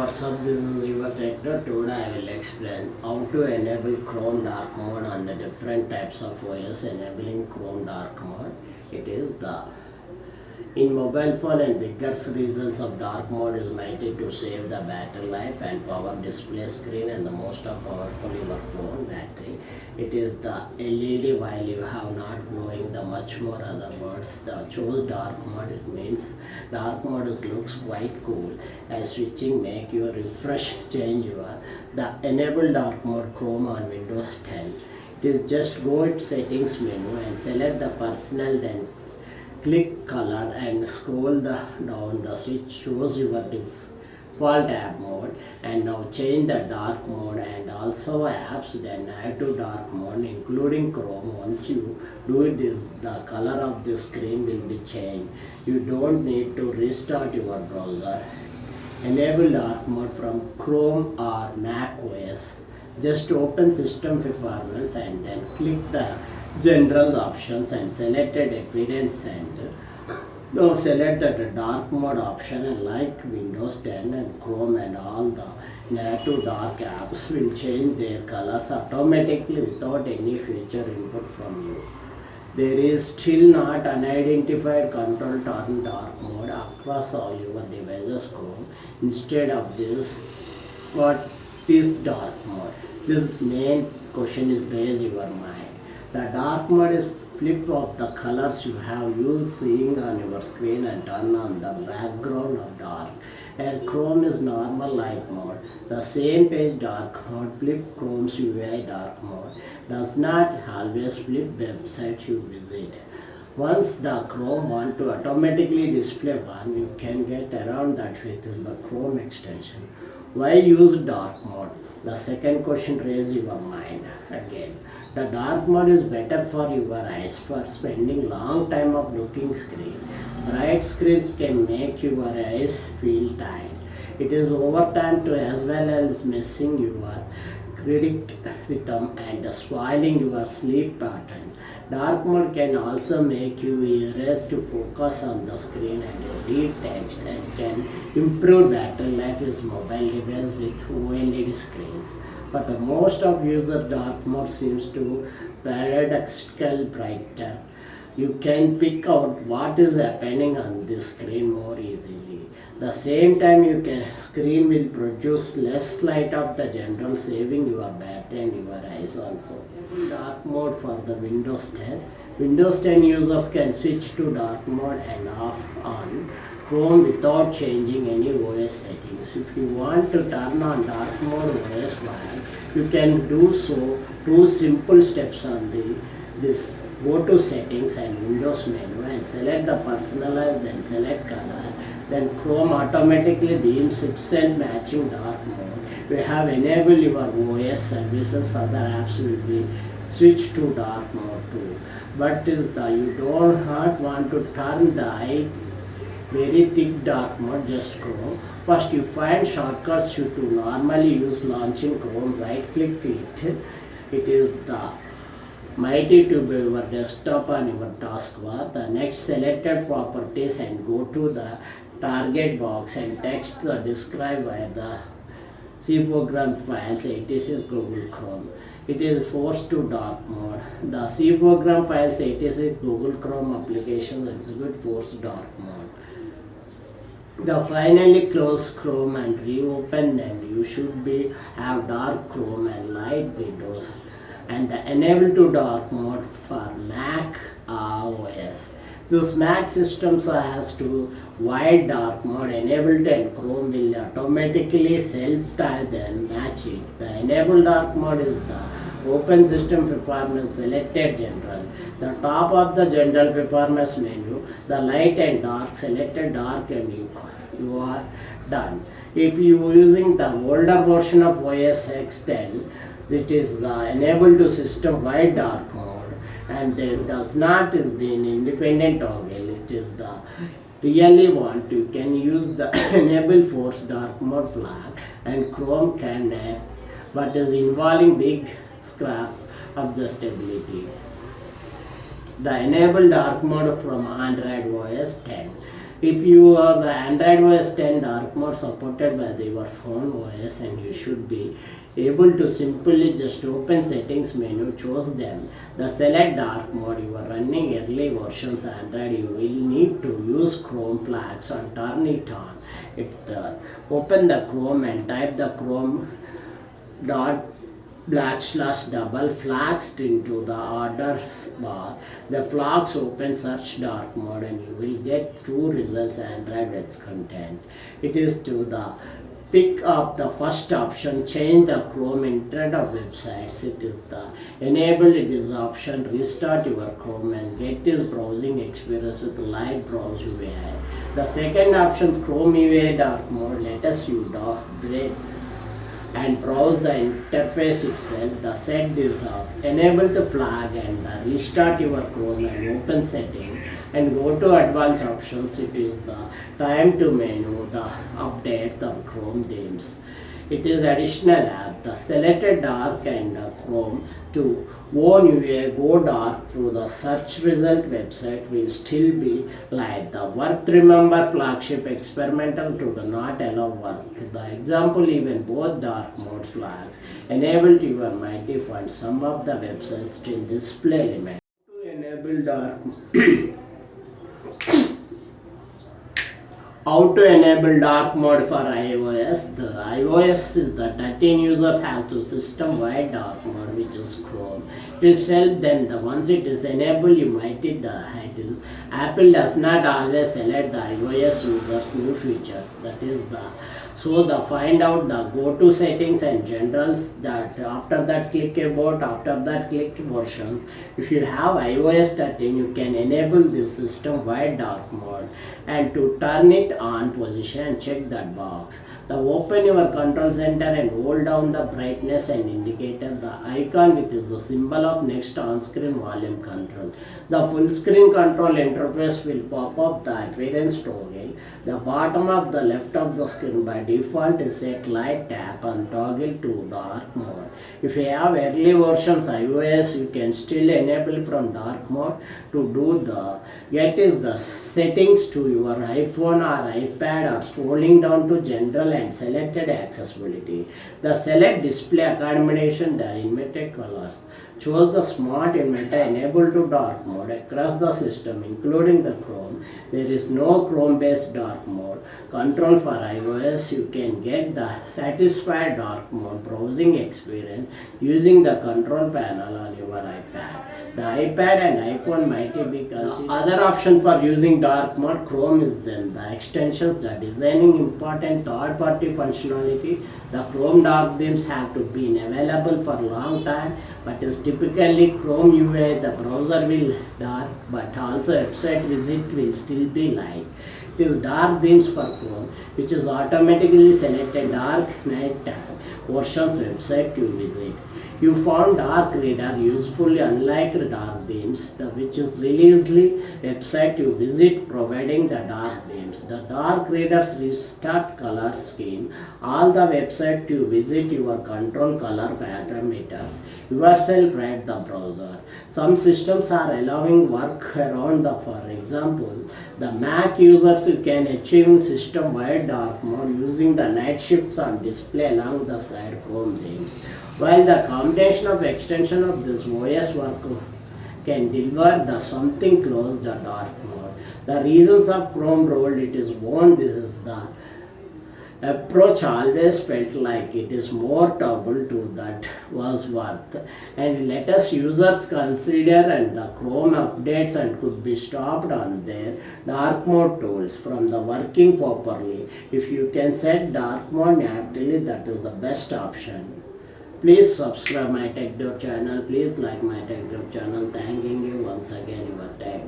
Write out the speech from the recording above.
What's up? This is your Rector. Today I will explain how to enable Chrome dark mode on the different types of OS. Enabling Chrome dark mode. It is the in mobile phone and bigger reasons of dark mode is mighty to save the battery life and power display screen and the most of powerful your phone battery. It is the LED while you have not glowing the much more other words. The choose dark mode, it means dark mode looks quite cool. As switching make your refresh change your the enable dark mode Chrome on Windows 10. It is just go to settings menu and select the personal, then click color and scroll down. The switch shows your default app mode, and now change the dark mode and also apps, then add to dark mode including Chrome. Once you do this, the color of the screen will be changed. You don't need to restart your browser. Enable dark mode from Chrome or macOS. Just open system performance and then click the general options and select a appearance center. Now select the dark mode option, and like Windows 10 and Chrome and all the native dark apps will change their colors automatically without any feature input from you. There is still not unidentified control turn dark mode across all your devices Chrome. Instead of this, what is dark mode? This main question is raised your mind. The dark mode is flip of the colors you have used seeing on your screen and turn on the background of dark. And Chrome is normal light mode. The same page dark mode flip Chrome's UI dark mode. Does not always flip websites you visit. Once the Chrome want to automatically display one, you can get around that with the Chrome extension. Why use dark mode? The second question raises your mind again. The dark mode is better for your eyes for spending long time of looking screen. Bright screens can make your eyes feel tired. It is over time to as well as messing your critic rhythm and spoiling your sleep pattern. Dark mode can also make you erase to focus on the screen and read text, and can improve battery life is mobile device with OLED screens. But the most of user dark mode seems to paradoxically brighter. You can pick out what is happening on the screen more easily. The same time you can screen will produce less light of the general, saving your battery and your eyes also. Dark mode for the Windows 10. Windows 10 users can switch to dark mode and off on Chrome without changing any OS settings. If you want to turn on dark mode OS file, you can do so. Two simple steps on this. Go to settings and Windows menu and select the personalize, then select color. Then Chrome automatically deems itself matching dark mode. You have enabled your OS services, other apps will be switched to dark mode too. But you don't not want to turn the very thick dark mode, just Chrome. First you find shortcuts you to normally use launching Chrome, right click it. It is the mighty to be your desktop and your taskbar. The next selected properties and go to the target box and text the describe where the program files etc Google Chrome. It is forced to dark mode. The program files etc Google Chrome applications execute forced dark mode. The finally close Chrome and reopen, and you should be have dark Chrome and light Windows, and the enable to dark mode for Mac OS. This Mac system has to wide dark mode enabled, and Chrome will automatically self-tie then match it. The enable dark mode is the open system performance selected general. The top of the general performance menu, the light and dark selected dark, and you are done. If you using the older version of OS X10, it is the enable to system wide dark mode, and there does not is being independent toggle. It is the really want you can use the enable force dark mode flag, and Chrome can but is involving big scrap of the stability. The enable dark mode from Android OS 10. If you are the Android OS 10 dark mode supported by your phone OS, and you should be able to simply just open settings menu, choose them, the select dark mode. You are running early versions Android, you will need to use Chrome flags and turn it on. It's the open the Chrome and type the Chrome dot / double flags into the orders bar. The flags open search dark mode and you will get true results Android with content. It is to the pick up the first option, change the Chrome internet of websites. It is the enable this option, restart your Chrome and get this browsing experience with live browse UI. The second option, Chrome UI dark mode, let us use break and browse the interface itself. The set this up, enable to flag and restart your Chrome and open setting and go to advanced options. It is the time to menu, the update the Chrome themes. It is additional app, the selected dark and Chrome to own UI go dark through the search result website will still be light. The worth remember flagship experimental to the not allow work. The example even both dark mode flags enabled your mighty find some of the websites still display limit. To enable dark how to enable dark mode for iOS. The iOS is the 13 users has to system wide dark mode, which is Chrome. It is help them the once it is enabled you might hit the handle. Apple does not always select the iOS users new features. That is the so the find out the go to settings and generals, that after that click about, after that click versions. If you have iOS 13 you can enable this system wide dark mode and to turn it on position and check that box. The open your control center and hold down the brightness and indicator, the icon which is the symbol of next on screen volume control. The full screen control interface will pop up the appearance toggle. The bottom of the left of the screen by default is set light, tap and toggle to dark mode. If you have early versions iOS you can still enable from dark mode. To do the get is the settings to your iPhone or iPad or scrolling down to general and selected accessibility. The select display accommodation the inverted colors. Choose the smart inverter enable to dark mode across the system including the Chrome. There is no Chrome based dark mode control for iOS. You can get the satisfied dark mode browsing experience using the control panel on your iPad. The iPad and iPhone might be considered. Other option for using dark mode Chrome is then the extensions, the designing important third party functionality. The Chrome dark themes have to be available for long time, but is typically Chrome UI the browser will dark but also website visit will still be light. It is dark themes for Chrome which is automatically selected dark night time versions website to visit. You found dark reader useful unlike dark themes, which is releasely website you visit providing the dark themes. The dark readers restart color scheme. All the website you visit your control color parameters. Yourself write the browser. Some systems are allowing work around the, for example, the Mac users you can achieve system wide dark mode using the night shifts on display along the side Chrome themes. While the combination of extension of this OS work can deliver the something close the dark mode. The reasons of Chrome rolled it is one, this is the approach always felt like it is more toggle to that was worth, and let us users consider and the Chrome updates and could be stopped on their dark mode tools from the working properly. If you can set dark mode naturally, that is the best option. Please subscribe my Tech channel. Please like my Tech channel. Thanking you once again, your Tech